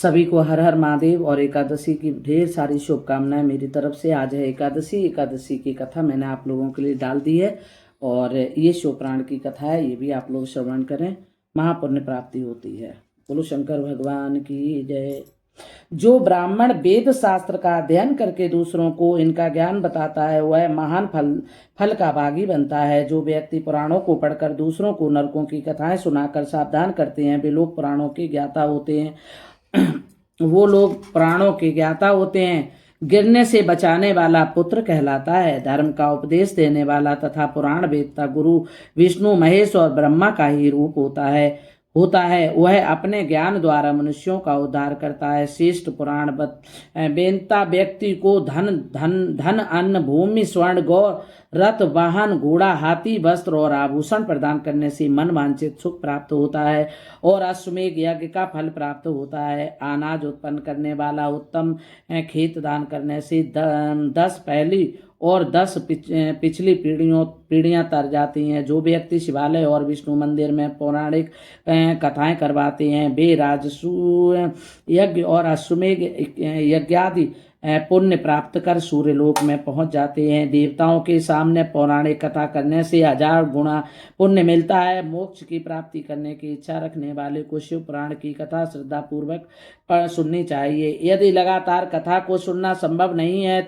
सभी को हर हर महादेव और एकादशी की ढेर सारी शुभकामनाएं मेरी तरफ से। आज है एकादशी की कथा मैंने आप लोगों के लिए डाल दी है और ये शिवपुराण की कथा है, ये भी आप लोग श्रवण करें, महापुण्य प्राप्ति होती है। बोलो शंकर भगवान की जय। जो ब्राह्मण वेद शास्त्र का अध्ययन करके दूसरों को इनका ज्ञान बताता है वह महान फल का भागी बनता है। जो व्यक्ति पुराणों को पढ़कर दूसरों को नरकों की कथाएं सुनाकर सावधान करते हैं वे लोग पुराणों के ज्ञाता होते हैं। वो लोग प्राणों के ज्ञाता होते हैं। गिरने से बचाने वाला पुत्र कहलाता है। धर्म का उपदेश देने वाला तथा पुराण वेदता गुरु विष्णु महेश और ब्रह्मा का ही रूप होता है। वह अपने ज्ञान द्वारा मनुष्यों का उद्धार करता है। श्रेष्ठ पुराण बेनता व्यक्ति को धन अन्न भूमि स्वर्ण गौ रथ वाहन घोड़ा हाथी वस्त्र और आभूषण प्रदान करने से मन वांछित सुख प्राप्त होता है और अश्वमेघ यज्ञ का फल प्राप्त होता है। अनाज उत्पन्न करने वाला उत्तम खेत दान करने से 10 पहली और 10 पिछली पीढ़ियां तर जाती हैं। जो व्यक्ति शिवालय और विष्णु मंदिर में पौराणिक कथाएं करवाते हैं वे राजसूय यज्ञ और अश्वमेघ यज्ञादि पुण्य प्राप्त कर सूर्यलोक में पहुंच जाते हैं। देवताओं के सामने पौराणिक कथा करने से 1000 गुना पुण्य मिलता है। मोक्ष की प्राप्ति करने की इच्छा रखने वाले को शिव पुराण की कथा श्रद्धा पूर्वक सुननी चाहिए। यदि लगातार कथा को सुनना संभव नहीं है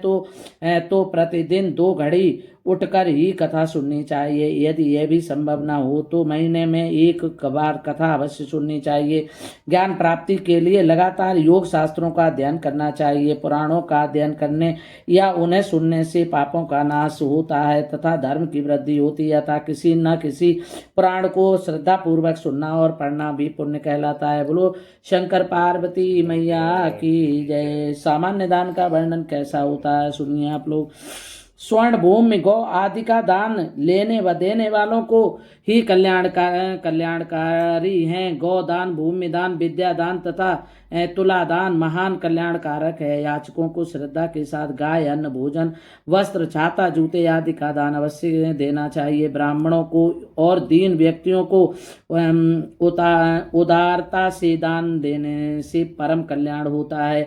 तो प्रतिदिन 2 घड़ी उठकर ही कथा सुननी चाहिए। यदि यह भी संभव ना हो तो महीने में 1 बार कथा अवश्य सुननी चाहिए। ज्ञान प्राप्ति के लिए लगातार योग शास्त्रों का अध्ययन करना चाहिए। पुराणों का अध्ययन करने या उन्हें सुनने से पापों का नाश होता है तथा धर्म की वृद्धि होती है। अतः किसी न किसी पुराण को श्रद्धा पूर्वक सुनना और पढ़ना भी पुण्य कहलाता है। बोलो शंकर पार्वती मैया की जय। सामान्य दान का वर्णन कैसा होता है सुनिए आप लोग। स्वर्ण भूमि गौ आदि का दान लेने व देने वालों को ही कल्याणकारी हैं। गौदान भूमि दान विद्या दान तथा तुला दान महान कल्याणकारक है। याचकों को श्रद्धा के साथ गाय अन्न भोजन वस्त्र छाता जूते आदि का दान अवश्य देना चाहिए। ब्राह्मणों को और दीन व्यक्तियों को उदारता से दान देने से परम कल्याण होता है।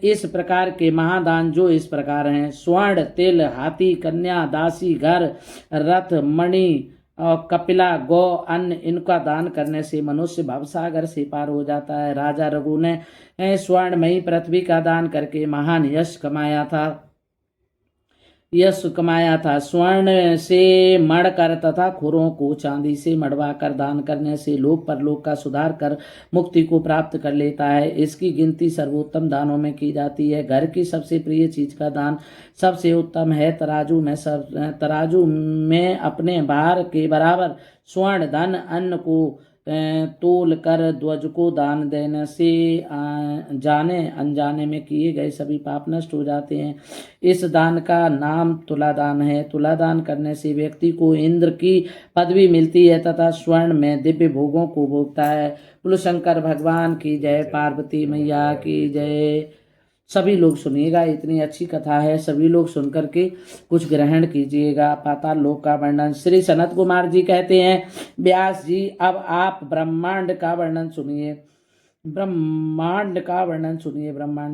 इस प्रकार के महादान जो इस प्रकार हैं: स्वर्ण तिल हाथी कन्या दासी घर रथ मणि और कपिला गौ अन्न, इनका दान करने से मनुष्य भवसागर से पार हो जाता है। राजा रघु ने स्वर्णमयी पृथ्वी का दान करके महान यश कमाया था। स्वर्ण से मढ़कर तथा खुरों को चांदी से मढ़वा कर दान करने से लोक परलोक का सुधार कर मुक्ति को प्राप्त कर लेता है। इसकी गिनती सर्वोत्तम दानों में की जाती है। घर की सबसे प्रिय चीज का दान सबसे उत्तम है। तराजू में अपने भार के बराबर स्वर्ण धन अन्न को तोल कर ध्वज को दान देने से जाने अनजाने में किए गए सभी पाप नष्ट हो जाते हैं। इस दान का नाम तुलादान है। तुलादान करने से व्यक्ति को इंद्र की पदवी मिलती है तथा स्वर्ण में दिव्य भोगों को भोगता है। बोलो शंकर भगवान की जय। पार्वती मैया की जय। सभी लोग सुनिएगा, इतनी अच्छी कथा है, सभी लोग सुनकर के कुछ ग्रहण कीजिएगा। पाताल लोक का वर्णन। श्री सनत कुमार जी कहते हैं, व्यास जी अब आप ब्रह्मांड का वर्णन सुनिए। ब्रह्मांड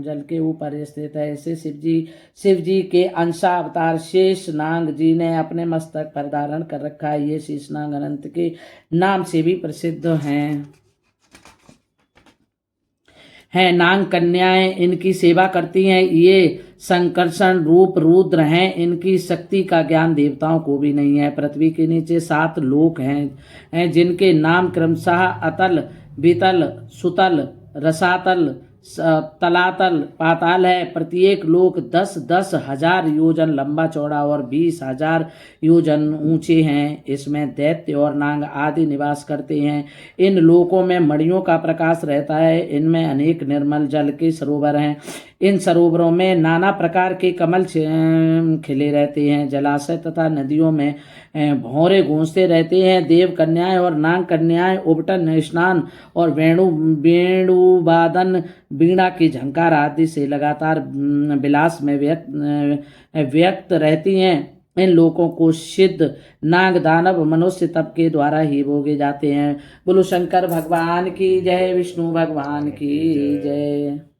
जल के ऊपर स्थित है। इसे शिव जी के अंशावतार शेष नाग जी ने अपने मस्तक पर धारण कर रखा है। ये शेष नाग अनंत के नाम से भी प्रसिद्ध हैं। नाग कन्याएं इनकी सेवा करती हैं। ये संकर्षण रूप रुद्र हैं। इनकी शक्ति का ज्ञान देवताओं को भी नहीं है। पृथ्वी के नीचे 7 लोक हैं जिनके नाम क्रमशः अतल वितल सुतल रसातल तलातल पाताल है। प्रत्येक लोक 10-10 हजार योजन लंबा चौड़ा और 20,000 योजन ऊंचे हैं। इसमें दैत्य और नाग आदि निवास करते हैं। इन लोकों में मणियों का प्रकाश रहता है। इनमें अनेक निर्मल जल के सरोवर हैं। इन सरोवरों में नाना प्रकार के कमल खिले रहते हैं। जलाशय तथा नदियों में भौरे गूंजते रहते हैं। देव कन्याएं और नाग कन्याएं उबटन स्नान और वेणुवादन वीणा की झंकार आदि से लगातार विलास में व्यक्त रहती हैं। इन लोगों को सिद्ध नाग दानव मनुष्य तप के द्वारा ही भोगे जाते हैं। बोलो शंकर भगवान की जय, विष्णु भगवान की जय।